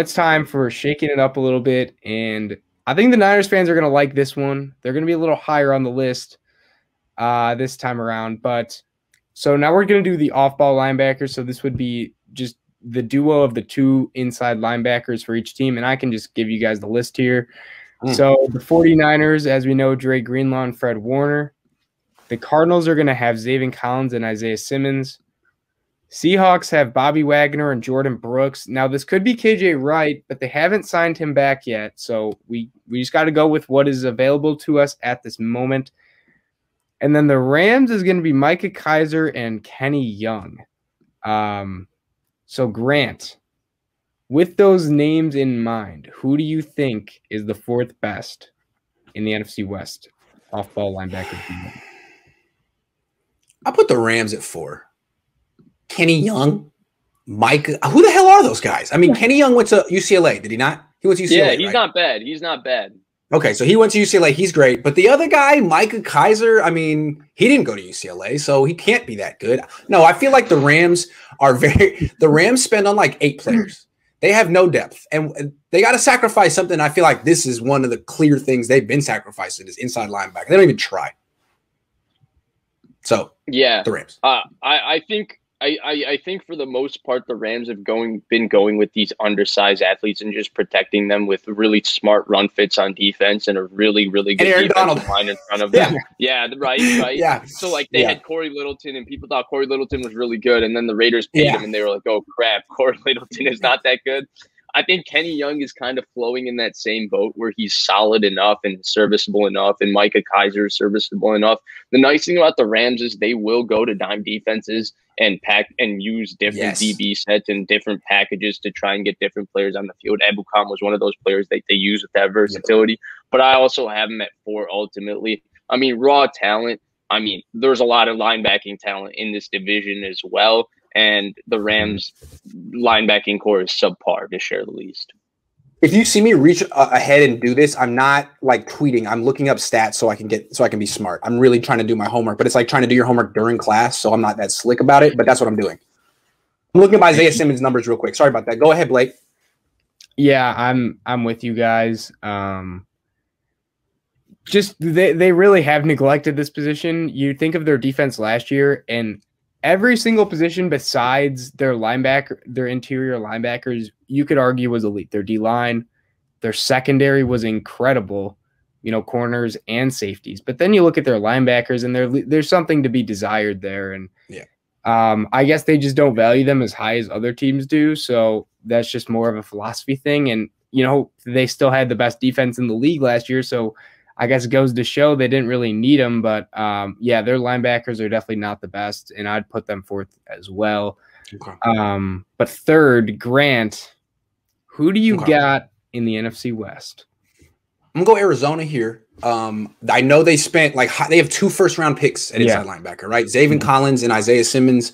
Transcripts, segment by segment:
it's time for shaking it up a little bit, and I think the Niners fans are going to like this one. They're going to be a little higher on the list this time around. But so now we're going to do the off-ball linebacker. So this would be just the duo of the two inside linebackers for each team, and I can just give you guys the list here. So the 49ers, as we know, Dre Greenlaw and Fred Warner. The Cardinals are going to have Zaven Collins and Isaiah Simmons. Seahawks have Bobby Wagner and Jordan Brooks. Now, this could be KJ Wright, but they haven't signed him back yet. So we just got to go with what is available to us at this moment. And then the Rams is going to be Micah Kaiser and Kenny Young. So, Grant, with those names in mind, who do you think is the fourth best in the NFC West off-ball linebacker? I put the Rams at 4. Kenny Young, Mike. Who the hell are those guys? I mean, Kenny Young went to UCLA, did he not? He went to UCLA. Yeah, he's right? not bad. He's not bad. Okay, so he went to UCLA. He's great. But the other guy, Micah Kaiser, I mean, he didn't go to UCLA, so he can't be that good. No, I feel like the Rams spend on like 8 players. They have no depth, and they got to sacrifice something. I feel like this is one of the clear things they've been sacrificing is inside linebacker. They don't even try. So yeah, the Rams. I think for the most part, the Rams have been going with these undersized athletes and just protecting them with really smart run fits on defense and a really, really good defensive line in front of them. Yeah, right. Yeah. So like they had Corey Littleton, and people thought Corey Littleton was really good, and then the Raiders paid him, and they were like, "Oh crap, Corey Littleton is not that good." I think Kenny Young is kind of flowing in that same boat where he's solid enough and serviceable enough, and Micah Kaiser is serviceable enough. The nice thing about the Rams is they will go to dime defenses and pack and use different DB sets and different packages to try and get different players on the field. Ebukam was one of those players that they use with that versatility, but I also have him at 4 ultimately. I mean, raw talent. I mean, there's a lot of linebacking talent in this division as well. And the Rams linebacking core is subpar, to share the least. If you see me reach ahead and do this, I'm not like tweeting. I'm looking up stats so I can be smart. I'm really trying to do my homework, but it's like trying to do your homework during class, so I'm not that slick about it. But that's what I'm doing. I'm looking at Isaiah Simmons' numbers real quick. Sorry about that. Go ahead, Blake. Yeah, I'm with you guys. Just they really have neglected this position. You think of their defense last year, and every single position besides their linebacker, their interior linebackers, you could argue was elite. Their D-line, their secondary was incredible, corners and safeties. But then you look at their linebackers, and there's something to be desired there. And I guess they just don't value them as high as other teams do. So that's just more of a philosophy thing. And, they still had the best defense in the league last year. So I guess it goes to show they didn't really need them, but their linebackers are definitely not the best, and I'd put them 4th as well. Okay. But 3rd, Grant, who do you got in the NFC West? I'm gonna go Arizona here. I know they spent they have 2 first-round picks at inside linebacker, right? Zaven Collins and Isaiah Simmons.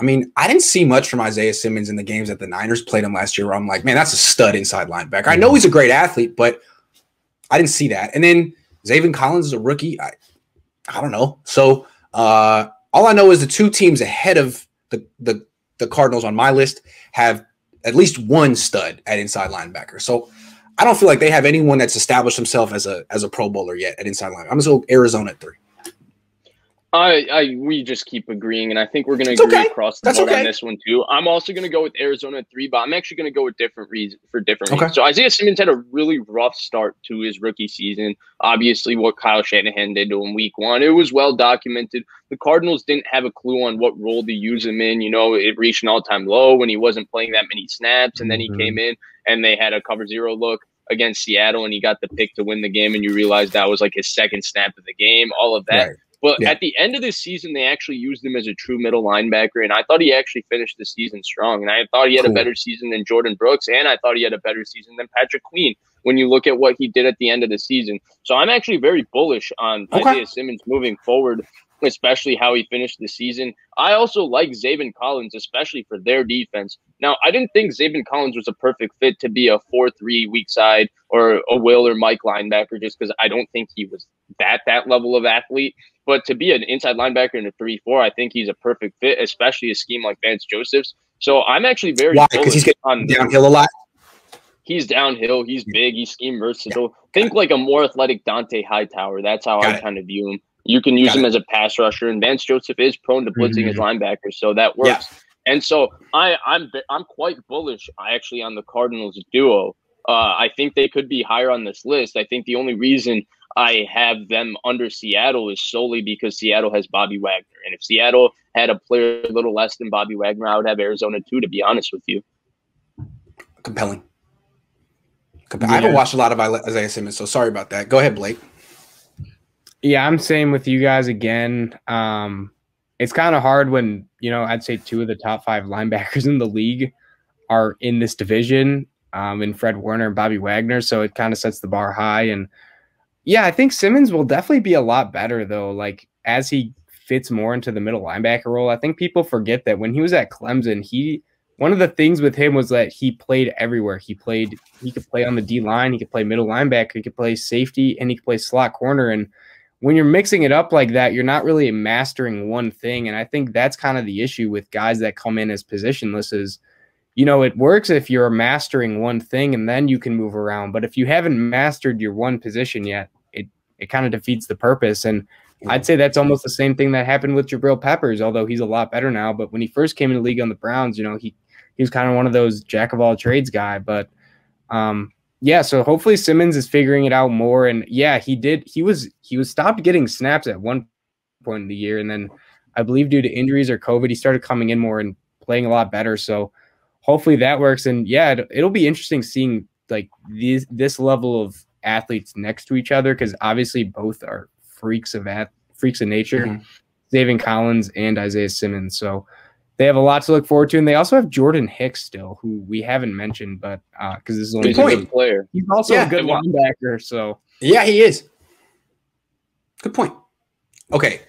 I mean, I didn't see much from Isaiah Simmons in the games that the Niners played him last year where I'm like, man, that's a stud inside linebacker. I know he's a great athlete, but I didn't see that. And then Zaven Collins is a rookie. I don't know. So all I know is the 2 teams ahead of the Cardinals on my list have at least 1 stud at inside linebacker. So I don't feel like they have anyone that's established himself as a Pro Bowler yet at inside linebacker. I'm going to go Arizona at 3. We just keep agreeing, and I think we're going to agree across the board on this one too. I'm also going to go with Arizona at 3, but I'm actually going to go with different reasons. So Isaiah Simmons had a really rough start to his rookie season. Obviously, what Kyle Shanahan did to him week 1, it was well documented. The Cardinals didn't have a clue on what role to use him in. It reached an all-time low when he wasn't playing that many snaps, and then he came in and they had a cover 0 look against Seattle, and he got the pick to win the game, and you realize that was like his 2nd snap of the game, all of that. Right. But at the end of this season, they actually used him as a true middle linebacker, and I thought he actually finished the season strong. And I thought he had a better season than Jordan Brooks, and I thought he had a better season than Patrick Queen when you look at what he did at the end of the season. So I'm actually very bullish on Isaiah Simmons moving forward, especially how he finished the season. I also like Zaven Collins, especially for their defense. Now, I didn't think Zaven Collins was a perfect fit to be a 4-3 weak side or a Will or Mike linebacker, just because I don't think he was that level of athlete. But to be an inside linebacker in a 3-4, I think he's a perfect fit, especially a scheme like Vance Joseph's. So I'm actually very bullish. Because he's getting downhill a lot? he's downhill. He's big. He's scheme versatile. Think like a more athletic Dante Hightower. That's how I kind of view him. You can use him as a pass rusher, and Vance Joseph is prone to blitzing his linebackers, so that works. Yeah. And so I'm quite bullish actually on the Cardinals duo. I think they could be higher on this list. I think the only reason I have them under Seattle is solely because Seattle has Bobby Wagner. And if Seattle had a player a little less than Bobby Wagner, I would have Arizona too, to be honest with you. Compelling. I haven't watched a lot of Isaiah Simmons, so sorry about that. Go ahead, Blake. Yeah, I'm saying with you guys again. It's kind of hard when, I'd say 2 of the top 5 linebackers in the league are in this division, in Fred Warner and Bobby Wagner. So it kind of sets the bar high. And yeah, I think Simmons will definitely be a lot better though. Like as he fits more into the middle linebacker role, I think people forget that when he was at Clemson, one of the things with him was that he played everywhere. He could play on the D line, he could play middle linebacker, he could play safety, and he could play slot corner. And when you're mixing it up like that, you're not really mastering one thing. And I think that's kind of the issue with guys that come in as positionless is, it works if you're mastering one thing and then you can move around. But if you haven't mastered your one position yet, it kind of defeats the purpose. And I'd say that's almost the same thing that happened with Jabril Peppers, although he's a lot better now. But when he first came in the league on the Browns, he was kind of one of those jack of all trades guy. But yeah, so hopefully Simmons is figuring it out more. And yeah, he was stopped getting snaps at one point in the year. And then I believe due to injuries or COVID, he started coming in more and playing a lot better. So hopefully that works. And yeah, it'll be interesting seeing like this level of athletes next to each other, because obviously both are freaks of nature, Zaven Collins and Isaiah Simmons. So they have a lot to look forward to. And they also have Jordan Hicks still, who we haven't mentioned, but because this is only a good player. He's also a good linebacker. So yeah, he is. Good point. Okay.